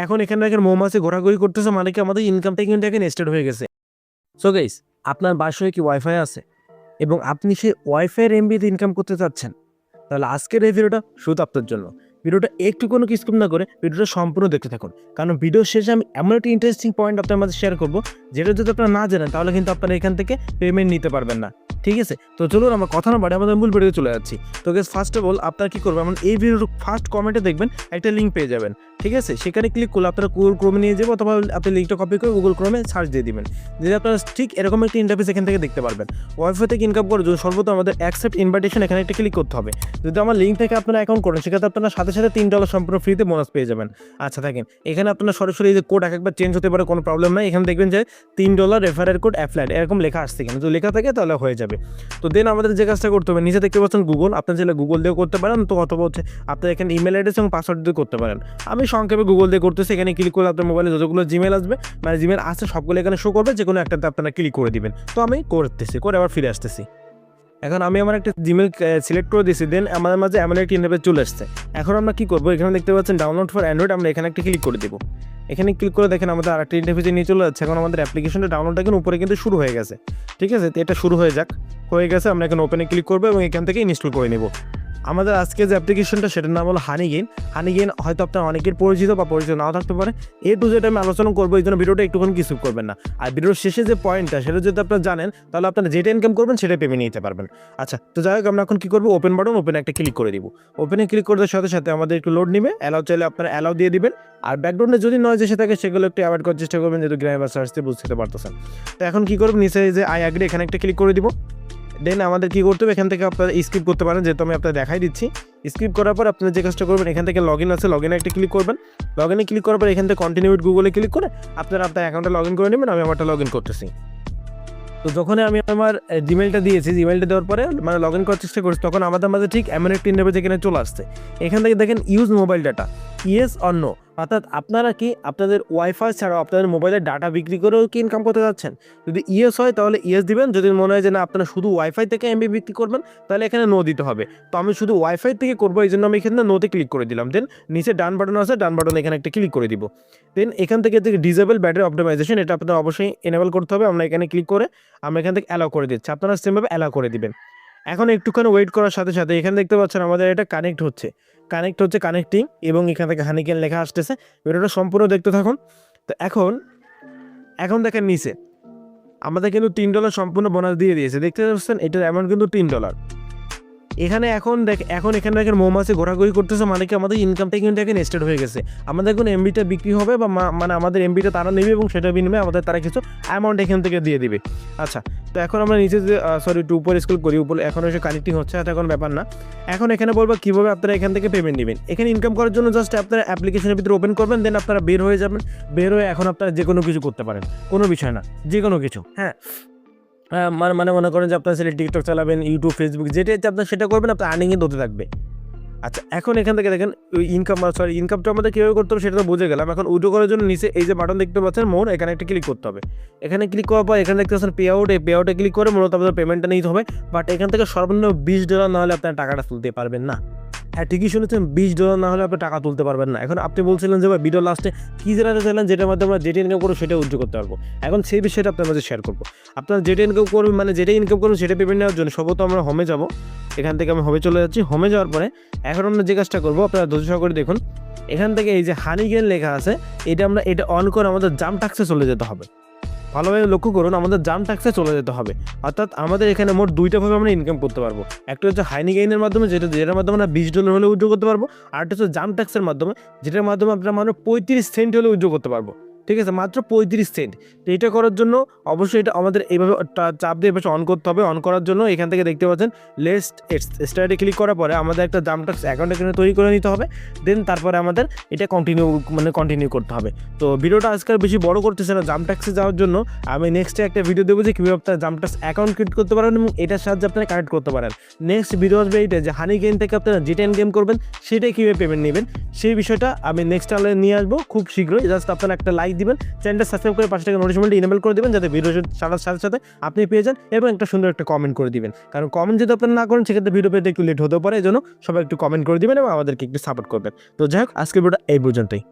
এখন এখানে দেখেন মৌমাছি ঘোরাঘুরি করতেছে, মানে কি আমাদের ইনকামটা কিন্তু এখানে স্টার্ট হয়ে গেছে। সো গাইস, আপনার বাসায় কি ওয়াইফাই আছে এবং আপনি সেই ওয়াইফাইয়ের এমবিতে ইনকাম করতে চাচ্ছেন, তাহলে আজকের এই ভিডিওটা শুধু আপনার জন্য। ভিডিওটা একটু কোনো স্কিপ না করে ভিডিওটা সম্পূর্ণ দেখতে থাকুন, কারণ ভিডিও শেষে আমি এমন একটা ইন্টারেস্টিং পয়েন্ট আপনার মাঝে শেয়ার করবো, যেটা যদি আপনারা না জানেন তাহলে কিন্তু আপনারা এখান থেকে পেমেন্ট নিতে পারবেন না। ঠিক আছে, তো চলুন আমরা কথা না বাড়ি আমাদের মূল ভিডিওতে চলে যাচ্ছি। তো গাইস, ফার্স্ট অফ অল আপনারা কি করবেন, আমার এই ভিডিওর ফার্স্ট কমেন্টে দেখবেন একটা লিঙ্ক পেয়ে যাবেন। ঠিক আছে, সেখানে ক্লিক করলে আপনারা গুগল ক্রোমে নিয়ে যাবো, অথবা আপনি লিঙ্কটা কপি করে গুগল ক্রোমে সার্চ দিয়ে দিবেন, যদি আপনারা ঠিক এরকম একটা ইন্টারফেস এখান থেকে দেখতে পারবেন। ওয়াইফাই থেকে ইনকাম করার জন্য সর্বপ্রথম আমাদের অ্যাকসেপ্ট ইনভাইটেশন এখানে একটা ক্লিক করতে হবে। যদি আমার লিঙ্ক থেকে আপনারা অ্যাকাউন্ট করেন, সেক্ষেত্রে আপনারা সাথে সাথে $3 সম্পূর্ণ ফ্রিতে বোনাস পেয়ে যাবেন। আচ্ছা থাকেন, এখানে আপনারা সরাসরি এই যে কোড একবার চেঞ্জ হতে পারে, কোনো প্রবলেম নাই। এখানে দেখবেন যে $3 রেফারেল কোড অ্যাপ্লাইড এরকম লেখা আসছে, এখানে যদি লেখা থাকে তাহলে হয়ে যাবে। তো দেন আমাদের যে কাজটা করতে হবে, নিচে দেখতে পাচ্ছেন গুগল, আপনার চাইলে গুগল দিয়েও করতে পারেন, তো অথবা হচ্ছে আপনার এখানে ইমেল অ্যাড্রেস এবং পাসওয়ার্ড দিয়ে করতে পারেন। আমি সংক্ষেপে গুগল দিয়ে করতেছি। এখানে ক্লিক করলে আপনার মোবাইলে যতগুলো জিমেল আসবে, মানে জিমেল আসছে সবগুলো এখানে শো করবে, যে কোনো একটাতে আপনারা ক্লিক করে দিবেন। তো আমি করতেছি, করে আবার ফিরে আসতেছি। এখন আমি আমার একটা জিমেল সিলেক্ট করে দিয়েছি, দেন আমাদের মাঝে এমন একটা ইন্টারফেস চলে আসছে। এখন আমরা কি করবো, এখানে দেখতে পাচ্ছেন ডাউনলোড ফর অ্যান্ড্রয়েড, আমরা এখানে একটা ক্লিক করে দেবো। এখানে ক্লিক করে দেখেন আমাদের আরেকটা ইন্টারফেসে নিয়ে চলে যাচ্ছে। এখন আমাদের অ্যাপ্লিকেশনটা ডাউনলোডটা কিন্তু উপরে কিন্তু শুরু হয়ে গেছে। ঠিক আছে, তো এটা শুরু হয়ে যাক, হয়ে গেছে। আমরা এখানে ওপেনে ক্লিক করবো এবং এখান থেকে ইনস্টল করে নেব। আমাদের আজকে যে অ্যাপ্লিকেশনটা সেটার নাম হলো হানিগেইন। হানিগেইন হয়তো আপনার অনেকের পরিচিত বা পরিচিত নাও থাকতে পারে। টু জেড আমি আলোচনা করবো, এই জন্য ভিডিওটা একটুখানি কিছু করবেন না। আর ভিডিওর শেষে যে পয়েন্টটা, সেটা যদি আপনারা জানেন তাহলে আপনারা যেটা ইনকাম করবেন সেটা পেমেন্ট নিতে পারবেন। আচ্ছা, তো যাই হোক, আমরা এখন কী করবো, ওপেন বাটন, ওপেনে একটা ক্লিক করে দিব। ওপেনে ক্লিক করার সাথে সাথে আমাদের একটু লোড নেবে, অ্যালাউ চাইলে আপনারা অ্যালাউ দিয়ে দিবেন। আর ব্যাকগ্রাউন্ডে যদি নয়েজ এসে থাকে সেগুলো একটু অ্যাভয়েড করার চেষ্টা করবেন, যেহেতু গ্রামার সার্চতে বুঝতে পারতেছেন। তো এখন কী করবেন, নিচে যে আই অ্যাগ্রি এখানে একটা ক্লিক করে দিব। দেন আমাদের কী করতে হবে, এখান থেকে আপনারা স্কিপ করতে পারেন, যেহেতু আমি আপনাদের দেখাই দিচ্ছি। স্কিপ করার পর আপনারা যে কাজটা করবেন, এখান থেকে লগ ইন আছে, লগ ইনে একটা ক্লিক করবেন। লগ ইনে ক্লিক করার পর এখান থেকে কন্টিনিউ উইথ গুগলে ক্লিক করে আপনারা আপনার অ্যাকাউন্টে লগ ইন করে নেবেন। আমি আমারটা লগ ইন করতেছি। তো যখন আমি আমার জিমেলটা দিয়েছি, জিমেলটা দেওয়ার পরে মানে লগ ইন করার চেষ্টা করছি, তখন আমাদের মাঝে ঠিক এমন একটা ইন্টারফেস এখানে চলে আসছে। এখান থেকে দেখেন use mobile data, yes or no, অর্থাৎ আপনারা কি আপনাদের ওয়াইফাই ছাড়াও আপনাদের মোবাইলের ডাটা বিক্রি করেও কি ইনকাম করতে যাচ্ছেন। যদি ইয়েস হয় তাহলে ইয়েস দিবেন, যদি মনে হয় যে না আপনারা শুধু ওয়াইফাই থেকে এমবি বিক্রি করবেন তাহলে এখানে নো দিতে হবে। তো আমি শুধু ওয়াইফাই থেকে করবো, এই জন্য আমি এখানে নোতে ক্লিক করে দিলাম। দেন নিচে ডান বাটন আছে, ডান বাটন এখানে একটা ক্লিক করে দিব। দেন এখান থেকে যে ডিসেবল ব্যাটারি অপটিমাইজেশন, এটা আপনাদের অবশ্যই এনেবল করতে হবে। আমরা এখানে ক্লিক করে আমরা এখান থেকে অ্যালাউ করে দিচ্ছি, আপনারা সেমভাবে অ্যালাউ করে দিবেন। এখন একটুখানি ওয়েট করার সাথে সাথে এখানে দেখতে পাচ্ছেন আমাদের এটা কানেক্ট হচ্ছে, কানেক্টিং, এবং এখান থেকে হানিগেইন লেখা আসতেছে। ভিডিওটা সম্পূর্ণ দেখতে থাকুন। তো এখন দেখেন নিচে আমাদের কিন্তু $3 সম্পূর্ণ বোনাস দিয়ে দিয়েছে, দেখতে পাচ্ছেন এটার অ্যামাউন্ট কিন্তু $3। এখানে এখন এখানে দেখেন মৌমাছি ঘোরাঘুরি করতেছে, মানে কি আমাদের ইনকামটা কিন্তু এখানে স্টার্ট হয়ে গেছে। আমাদের এখন এমবিটা বিক্রি হবে, বা মানে আমাদের এমবিটা তারা নেবে এবং সেটা বিনিময়ে আমাদের তারা কিছু অ্যামাউন্ট এখান থেকে দিয়ে দিবে। আচ্ছা, তো এখন আমরা নিচে যে একটু উপরে স্ক্রল করি, উপরে এখন এসে কানেক্টিং হচ্ছে, এটা এখন ব্যাপার না। এখন এখানে বলবো কীভাবে আপনারা এখান থেকে পেমেন্ট নেবেন। এখানে ইনকাম করার জন্য জাস্ট আপনারা অ্যাপ্লিকেশনের ভিতরে ওপেন করবেন, দেন আপনারা বের হয়ে যাবেন। বের হয়ে এখন আপনারা যে কোনো কিছু করতে পারেন, কোনো বিষয় না, যে কোনো কিছু। হ্যাঁ, মানে মনে করেন যে আপনার সেটা টিকটক চালাবেন, ইউটিউব, ফেসবুক, যেটা ইচ্ছা আপনার সেটা করবেন, আপনার আর্নিং কিন্তু হতে থাকবে। আচ্ছা, এখন এখান থেকে দেখেন ইনকামটা আমাদের কীভাবে করতে হবে সেটা তো বুঝে গেলাম। এখন উইথড্র করার জন্য নিচে এই যে বাটন দেখতে পাচ্ছেন মোর, এখানে একটা ক্লিক করতে হবে। এখানে ক্লিক করার পর এখানে দেখতে পাচ্ছেন পে আউটে ক্লিক করে মূলত আপনাদের পেমেন্টটা নিতে হবে। বাট এখান থেকে সর্বনিম্ন $20 না হলে আপনার টাকাটা তুলতে পারবেন না। হ্যাঁ, ঠিকই শুনেছেন, $20 না হলে আপনি টাকা তুলতে পারবেন না। এখন আপনি বলছিলেন যে ভাই ভিডিও লাস্টে কী জানাতে চাইলেন, যেটার মাধ্যমে আমরা যেটা ইনকাম করবো সেটা উইথড্র করতে পারবো। এখন সেই বিষয়টা আপনার মাঝে শেয়ার করবো। আপনারা যেটা ইনকাম করবেন, মানে যেটা ইনকাম করবেন সেটা পেমেন্ট নেওয়ার জন্য সর্বত আমরা হোমে যাব। এখান থেকে আমি হোমে চলে যাচ্ছি। হোমে যাওয়ার পরে এখন আমরা যে কাজটা করবো, আপনারা ধৈর্য সহকারে দেখুন। এখান থেকে এই যে হানিগেইন লেখা আছে, এটা অন করে আমাদের জাম্প ট্যাক্সে চলে যেতে হবে। ভালোভাবে লক্ষ্য করুন, আমাদের জাম্প ট্যাক্সে চলে যেতে হবে। অর্থাৎ আমাদের এখানে মোট দুইটাভাবে আমরা ইনকাম করতে পারবো। একটা হচ্ছে হানিগেইনের মাধ্যমে, যেটার মাধ্যমে আমরা $20 হলে উইথড্র করতে পারবো। আর একটা হচ্ছে জাম্প ট্যাক্সের মাধ্যমে, যেটার মাধ্যমে আমরা মানে 35 সেন্ট হলে উইথড্র করতে পারবো। ঠিক আছে, মাত্র 35 সেন্ট। তো এটা করার জন্য অবশ্যই এটা আমাদের এইভাবে চাপ দিয়ে এবার অন করতে হবে। অন করার জন্য এখান থেকে দেখতে পাচ্ছেন লেস্ট স্টার্টে ক্লিক করার পরে আমাদের একটা জাম্প ট্যাক্স অ্যাকাউন্ট এখানে তৈরি করে নিতে হবে। দেন তারপরে আমাদের এটা কন্টিনিউ করতে হবে। তো ভিডিওটা আজকাল বেশি বড় করতেছে না, জাম্প ট্যাক্সে যাওয়ার জন্য আমি নেক্সটে একটা ভিডিও দেবো যে কীভাবে আপনার জাম্প ট্যাক্স অ্যাকাউন্ট ক্রিয়েট করতে পারেন এবং এটার সাহায্যে আপনারা কানেক্ট করতে পারেন। নেক্সট ভিডিও আসবে এইটা যে হানিগেইন থেকে আপনারা যেটা ইনকাম করবেন সেটাই কীভাবে পেমেন্ট নেবেন, সেই বিষয়টা আমি নেক্সট চ্যানেলে নিয়ে আসবো খুব শীঘ্রই। জাস্ট আপনারা একটা লাইক দিবেন, চ্যানেলটা সাবস্ক্রাইব করে পাশে থেকে নোটিফিকেশনটা ইনেবল করে দিবেন, যাতে ভিডিও ছাড়ার সাথে সাথে আপনি পেয়ে যান, এবং একটা সুন্দর একটা কমেন্ট করে দিবেন। কারণ কমেন্ট যদি আপনারা না করেন সেক্ষেত্রে ভিডিও পেতে একটু লেট হতে পারে, এই জন্য সবাই একটু কমেন্ট করে দিবেন এবং আমাদেরকে একটু সাপোর্ট করবেন। তো যাই হোক, আজকের ভিডিওটা এই পর্যন্তই।